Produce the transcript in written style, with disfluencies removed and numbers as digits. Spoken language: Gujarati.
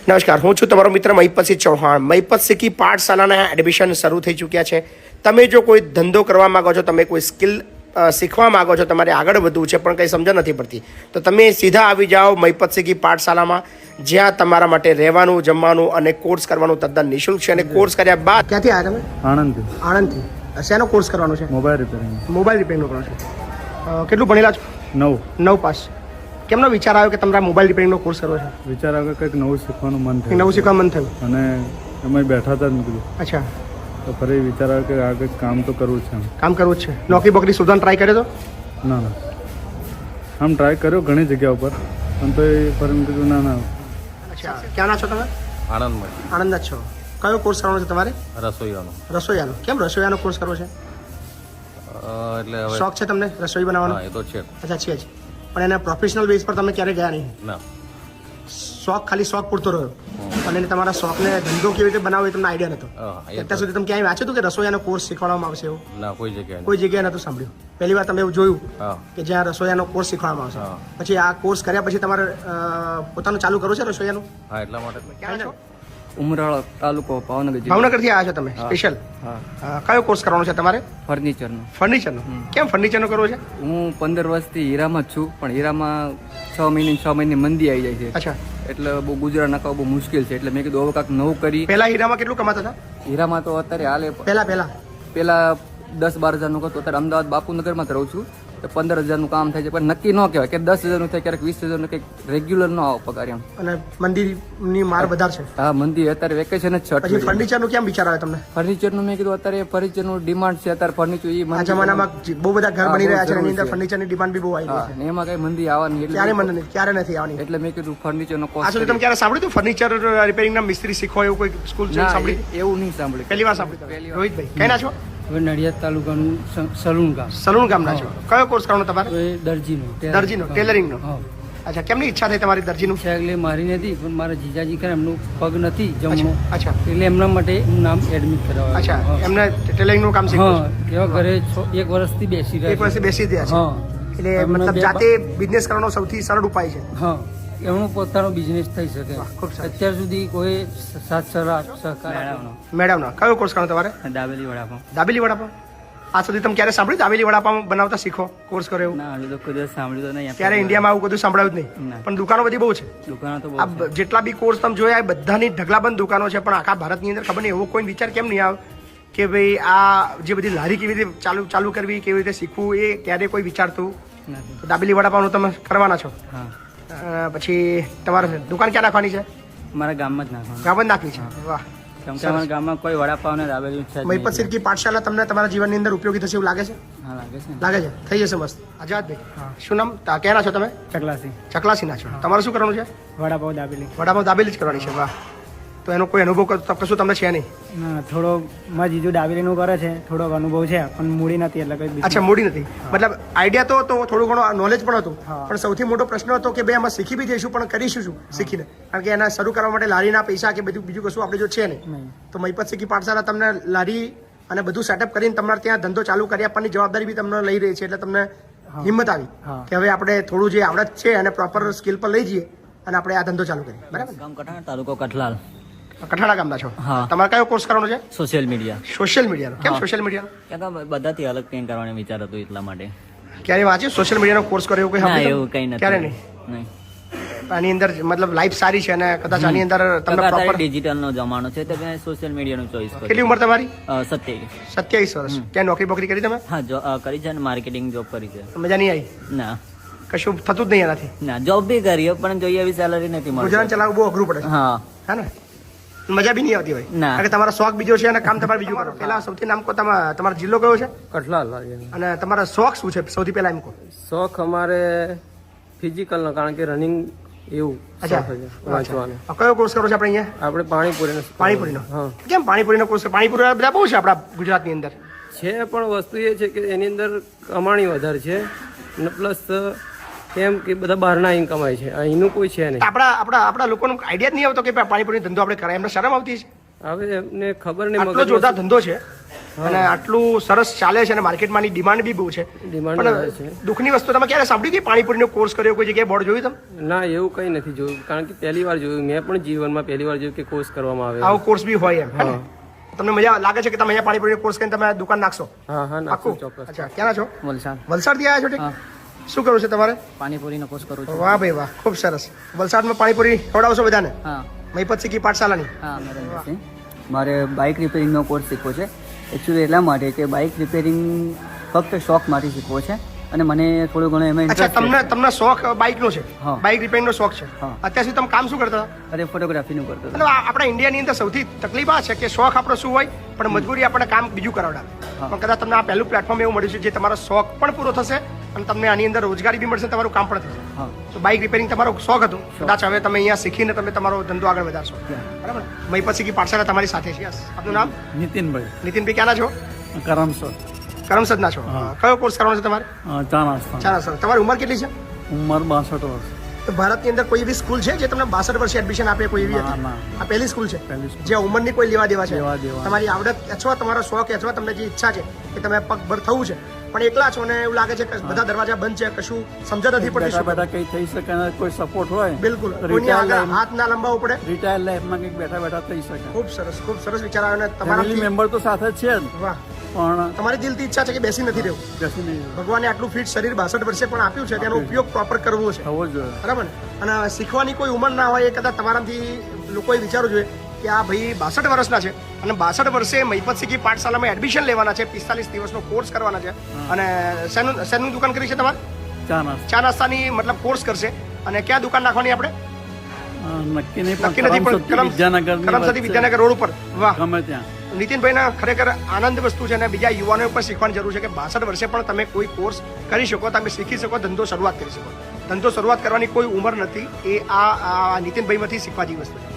નમસ્કાર, હું છું તમારો મિત્ર મહિપતસિંહ ચૌહાણ. મહિપતસિંહ પાઠશાલાના એડમિશન શરૂ થઈ ચૂક્યા છે. તમે જો કોઈ ધંધો કરવા માગો છો, તમે કોઈ સ્કિલ શીખવા માગો છો, તમારે આગળ વધવું છે પણ કંઈ સમજ નથી પડતી, તો તમે સીધા આવી જાઓ મહિપતસિંહ પાઠશાલામાં, જ્યાં તમારા માટે રહેવાનું, જમવાનું અને કોર્સ કરવાનું તદ્દન નિઃશુલ્ક છે. અને કોર્સ કર્યા બાદ ક્યાંથી આવ્યા તમે? આણંદથી. શેનો કોર્સ કરવાનો છે? મોબાઈલ રિપેરિંગ કરવાનો છે. કેટલું ભણેલા છો? 9 પાસ. કેમનો વિચાર આવ્યો કે તમારા મોબાઈલ રિપેરિંગનો કોર્સ કરવો છે? વિચાર આવ્યો કંઈક નવું શીખવાનું મન થયું. નવું શીખવા મન થયું અને અમે બેઠા હતા નીકળ્યું. અચ્છા. તો ફરી વિચાર આવ્યો કે આગળ કામ તો કરવું છે. કામ કરવું જ છે. નોકરી બોકરી શોધવાનો ટ્રાય કર્યો તો? ના આમ ટ્રાય કર્યો ઘણી જગ્યા ઉપર, પણ તો એ ફરી મેં કીધું ના. અચ્છા, ક્યાંના છો તમે? આણંદમાં. આણંદના જ છો. કયો કોર્સ કરવાનો છે તમારે? રસોઈયાનો. કેમ રસોઈયાનો કોર્સ કરવો છે? એટલે હવે શોખ છે તમને રસોઈ બનાવવાનો? એ તો છે. અચ્છા, છે જ. પણ એના પ્રોફેશનલ બેઝ પર તમે ક્યારે ગયા નહીં? ના. શોખ, ખાલી શોખ પૂરતો રહ્યો. અને તમારા શોખને ધંધો કેવી રીતે બનાવો એ તમને આઈડિયા નતો. અત્યાર સુધી તમે ક્યાંય વાંચ્યું હતું કે રસોઈયાનો કોર્સ શીખવાડવામાં આવશે એવું? ના, કોઈ જગ્યાએ નતું સાંભળ્યું. પહેલી વાર તમે એવું જોયું કે જ્યાં રસોઈયાનો કોર્સ શીખવાડવામાં આવશે. પછી આ કોર્સ કર્યા પછી તમારે પોતાનું ચાલુ કરવું છે રસોઈયાનું? હા, એટલા માટે. ક્યાં છો? ઉમરાળા તાલુકો ભાવનગર. ભાવનગરથી આવ્યા છો તમે સ્પેશિયલ? કયો કોર્સ કરવાનો છે તમારે? ફર્નિચરનો. કેમ ફર્નિચરનો કરવો છે? હું 15 વર્ષથી હીરામાં જ છું, પણ હીરામાં 6 મહિને મંદી આવી જાય છે. અચ્છા. એટલે બહુ ગુજરાત નાખવા બહુ મુશ્કેલ છે. એટલે મેં કીધું હવે કાંઈક નવું કરી. પહેલા હીરામાં કેટલું કમાતા હતા? હીરામાં તો અત્યારે હાલે પેલા 10-12 હજારનું કરતો. અત્યારે અમદાવાદ બાપુનગરમાં જ રહું છું. તો 15,000નું કામ થાય છે, પણ નક્કી ન કહેવાય કે 10,000નું થાય, ક્યારેક 20,000નું કંઈક રેગ્યુલર ન આવે પગાર એમ. અને મંદિરની માર વધારે છે. હા, મંદિર અત્યારે વેકેશન જ છે. પછી ફર્નિચરનું કેમ વિચાર આવે તમને? ફર્નિચરનું મેં કીધું અત્યારે ફર્નિચરનું ડિમાન્ડ છે. અત્યારે ફર્નિચર આ જમાનામાં બહુ બધા ઘર બની રહ્યા છે, એની અંદર ફર્નિચરની ડિમાન્ડ બી બહુ આવી ગઈ છે. એમાં કઈ મંદી આવવાની ક્યારે નથી આવવાની. એટલે મેં કીધું ફર્નિચરનો કોર્સ. આ સુધી તમે ક્યારે સાંભળ્યું ફર્નિચર રિપેરિંગના મિસ્ત્રી શીખો એવું કોઈ સ્કૂલ છે? સાંભળ્યું? એવું નહીં સાંભળ્યું. પહેલી વાર સાંભળ્યું. રોહિતભાઈ કઈ ના છો? નડિયાદ તાલુકાનું સલૂણ ગામ ના છો. કયો કોર્સ કરવાનો તમારે? દરજીનો ટેલરિંગનો. અચ્છા, કેમની ઈચ્છા થઈ તમારી દરજીનું? એટલે મારી નથી, પણ મારા જીજાજી કરે એમનું પગ નથી જમણો. અચ્છા. એટલે એમના માટે હું નામ એડમિટ કરાવ્યું. અચ્છા, એમને ટેલરિંગનું કામ શીખવું છે? એવા ઘરે 1 વર્ષથી બેસી રહ્યા. 1 વર્ષથી બેસી રહ્યા છે. એટલે મતલબ જાતે બિઝનેસ કરવાનો સૌથી સરળ ઉપાય છે. એમનો પોતાનો બિઝનેસ થઈ શકે. અત્યાર સુધી કોઈ સાથ સહકાર મેડમનો. કયો કોર્સ કરવાનો તમારે? દાબેલી વડાપાવ. આ સુધી તમે ક્યારે સાંભળ્યું દાબેલી વડાપાવ બનાવતા શીખો કોર્સ કર્યો એવું? ના, હજુ તો કોઈ દિવસ સાંભળ્યું તો નહીં. ત્યારે ઇન્ડિયામાં આવું બધું સાંભળાયું જ નહીં, પણ દુકાનો બધી બહુ છે. દુકાનો તો આ જેટલા બી કોર્સ તમે જોયા એ બધાની ઢગલાબંધ દુકાનો છે, પણ આખા ભારતની અંદર ખબર નહીં એવો કોઈ વિચાર કેમ નહીં આવે કે ભાઈ આ જે બધી લારી કેવી રીતે ચાલુ કરવી, કેવી રીતે શીખવું, એ ક્યારે કોઈ વિચારતું? દાબેલી વડાપાવનું તમે કરવાના છો. પછી તમારે દુકાન ક્યાં નાખવાની છે? મારા ગામમાં જ નાખવી છે. વાહ. કેમ કે અમારા ગામમાં કોઈ વડાપાવ ને દાબેલી છે. મહિપતસિંહ પાઠશાલા તમને તમારા જીવનની અંદર ઉપયોગી થશે એવું લાગે છે? હા, લાગે છે. થઈ જશે મસ્ત. આઝાદભાઈ, શું નામ? ક્યાંના છો તમે? ચકલાસી ના છો. તમારે શું કરવાનું છે? વડાપાવ દાબેલી જ કરવાની છે. વાહ. તો એનો કોઈ અનુભવ કશું તમને છે નહીં? ના, થોડો મારા જીજુ દાબેલીનું કરે છે, થોડોક અનુભવ છે, પણ મૂડી નથી એટલે કઈ. અચ્છા, મૂડી નથી. મતલબ આઈડિયા તો થોડું ઘણું નોલેજ પણ હતું, પણ સૌથી મોટો પ્રશ્ન હતો કે ભાઈ આમાં શીખી બી જઈશું, પણ કરીશું શું શીખીને? કારણ કે એના શરૂ કરવા માટે લારીના પૈસા કે બીજું કશું આપણે જો છે નહીં. તો મહિપતસિંહ પાઠશાલા તમને લારી અને બધું સેટઅપ કરીને તમારે ત્યાં ધંધો ચાલુ કરી આપવાની જવાબદારી બી તમને લઈ રહી છે. એટલે તમને હિંમત આવી કે હવે આપણે થોડું જે આવડત છે અને પ્રોપર સ્કિલ પર લઈ જઈએ અને આપણે આ ધંધો ચાલુ કરીએ. બરાબર. ગામ કઠાણ, તાલુકો કઠલાલ. કઠાડા ગામના છો. તમારે કયો કોર્સ કરવાનો છે? સોશિયલ મીડિયાનો. કેમ સોશિયલ મીડિયાનો? કેમ કે બધાથી અલગ કંઈ કરવાનો વિચાર હતો એટલા માટે. ક્યારે વાંચ્યું સોશિયલ મીડિયાનો કોર્સ કર્યો? કોઈ એવું કંઈ નથી. ક્યારે નહીં? આની અંદર મતલબ લાઈફ સારી છે અને કદાચ આની અંદર તમને પ્રોપર ડિજિટલનો જમાનો છે, તો મેં સોશિયલ મીડિયાનું ચોઈસ કર્યું. કેટલી ઉંમર તમારી? 27 વર્ષ. ક્યાં નોકરી બોકરી કરી તમે? હા, કરી છે ને માર્કેટિંગ જોબ કરી છે. મજા નહીં આવી? ના, કશું થતું જ નહીં એનાથી? ના, જોબ બી કરી પણ જોઈએ એવી સેલરી નથી મળતી. ગુજરાન ચલાવવું બહુ અઘરું પડે. હા ને, મજા બી નહીં આવતી હોય. કારણ કે તમારો શોખ બીજો છે અને કામ તમારે બીજું કરો. પેલા સૌથી નામ કહો, તમારો જિલ્લો કયો છે? કઠલાલ. અને તમારા શોખ શું છે સૌથી પહેલા એમ કહો? શોખ અમારે ફિઝિકલનો, કારણ કે રનિંગ એવું. વાંચવાનું. કયો કોર્સ કરો છો આપણે અહીંયા? આપણે પાણીપુરીનો. કેમ પાણીપુરીનો કોર્સ? પાણીપુરી બધા બહુ છે આપણા ગુજરાતની અંદર છે, પણ વસ્તુ એ છે કે એની અંદર કમાણી વધારે છે ને પ્લસ કેમ કે બધા બહારના અહીં કમાય છે, અહીંનું કોઈ છે નહીં. આપણા લોકોનો આઈડિયા જ નહીં આવતો કે પાણીપુરી ધંધો આપણે કરાય. એમને શરમ આવતી છે. હવે એમને ખબર નહીં. આટલો જોરદાર ધંધો છે અને આટલું સરસ ચાલે છે અને માર્કેટમાં આની ડિમાન્ડ બી બહુ છે. ડિમાન્ડ પણ વધારે છે. દુઃખની વસ્તુ તમે ક્યારે સાંભળ્યું કે પાણીપુરીનો કોર્સ કર્યો કોઈ જગ્યાએ બોર્ડ જોયું તમે? ના એવું કંઈ નથી જોયું, કારણ કે પહેલી વાર જોયું. મેં પણ જીવનમાં પહેલી વાર જોયું કે કોર્સ કરવામાં આવે. આવો કોર્સ બી હોય એમ હે ને? તમને મજા લાગે છે કે તમે અહીંયા પાણીપુરીનો કોર્સ કરીને તમે દુકાન નાખશો? હા હા નાખું પાક્કું? ચોક્કસ. અચ્છા, ક્યાંના છો? વલસાડ વલસાડથી આવ્યા છો? ઠીક. શું કરવું છે તમારે? પાણીપુરીનો કોર્સ કરું છું. વાહ ભાઈ વાહ, ખૂબ સરસ. વલસાડમાં પાણીપુરી ખવડાવશો બધાને? હા મહીપત શીખી પાઠશાલાની. હા મારે બાઇક રિપેરિંગનો કોર્સ શીખવો છે. એકચ્યુઅલી એટલા માટે કે બાઇક રિપેરિંગ ફક્ત શોખ માટે શીખવો છે અને મને થોડું ઘણું એમાં અચ્છા, ઇન્ટરેસ્ટ તમને શોખ બાઇકનો છે? હા. બાઇક રિપેરિંગનો શોખ છે. હા. અત્યાર સુધી તમે કામ શું કરતા હતા? અરે ફોટોગ્રાફીનું કરતો હતો. અને આપણા ઇન્ડિયાની અંદર સૌથી તકલીફ આ છે કે શોખ આપણો શું હોય પણ મજબૂરી આપણને કામ બીજું કરાવડાવે. હા. પણ કદાચ તમને આ પહેલું પ્લેટફોર્મ એવું મળ્યું છે જે તમારો શોખ પણ પૂરો થશે અને તમને આની અંદર રોજગારી બી મળશે, તમારું કામ પણ થશે. હા તો બાઇક રિપેરિંગ તમારો શોખ હતો, કદાચ હવે તમે અહીંયા શીખીને તમે તમારો ધંધો આગળ વધારશો. બરાબર. મહીપત શીખી પાઠશાળા તમારી સાથે છે. યસ. આપનું નામ? નીતિનભાઈ નીતિનભાઈ ક્યાંના છો? કરમસર કરમસદના છો. કયો કોર્સ કરવાનો છે તમારે? ચા નાસ્તા. ચાલો સર. તમારી ઉંમર કેટલી છે? ઉંમર 62 વર્ષ. તો ભારતની અંદર કોઈ એવી સ્કૂલ છે જે તમને 62 વર્ષે એડમિશન આપે? કોઈ એવી ના, હતી? ના. આ પહેલી સ્કૂલ છે પહેલી સ્કૂલ. જે ઉંમરની કોઈ લેવા દેવા છે? લેવા દેવા. તમારી આવડત અથવા તમારો શોખ અથવા તમને જે ઈચ્છા છે કે તમે પગભર થવું છે પણ એકલા છો ને એવું લાગે છે કે બધા દરવાજા બંધ છે, કશું સમજ નથી પડતી બેઠા શું બેઠા કરવું? કંઈ થઈ શકે અને કોઈ સપોર્ટ હોય બિલકુલ. કોઈની આગળ હાથ ના લંબાવવો પડે. રિટાયર લાઈફમાં કંઈક બેઠા બેઠા થઈ શકે. ખૂબ સરસ વિચાર આવ્યો ને ફેમિલી તમારા. મેમ્બર તો સાથે જ છે જ વાહ. પણ તમારી દિલથી ઈચ્છા છે કે બેસી નથી રહેવું. બેસી નહીં ભગવાને આટલું ફિટ શરીર 62 વર્ષે પણ આપ્યું છે તેનો ઉપયોગ પ્રોપર કરવો છે. થવો જ જોઈએ. બરાબર ને? અને શીખવાની કોઈ ઉંમર ના હોય એ કદાચ તમારાથી લોકોએ વિચારવું જોઈએ કે આ ભાઈ 62 વર્ષના છે અને 62 વર્ષે મહીપત શીખી પાઠશાલામાં એડમિશન લેવાના છે, 45 દિવસનો કોર્સ કરવાના છે. અને શેનું દુકાન કરી છે તમારે? ચા નાસ્તા. ચા નાસ્તાની મતલબ કોર્સ કરશે. અને ક્યાં દુકાન નાખવાની આપણે? નક્કી નહીં નક્કી નથી પણ વિદ્યાનગર કરમસદી વિદ્યાનગર રોડ ઉપર. વાહ. ગમે ત્યાં. નીતિનભાઈના ખરેખર આનંદ વસ્તુ છે અને બીજા યુવાનો પર શીખવાની જરૂર છે કે 62 વર્ષે પણ તમે કોઈ કોર્સ કરી શકો, તમે શીખી શકો, ધંધો શરૂઆત કરી શકો. ધંધો શરૂઆત કરવાની કોઈ ઉંમર નથી. એ આ નીતિનભાઈમાંથી શીખવા જેવી વસ્તુ છે.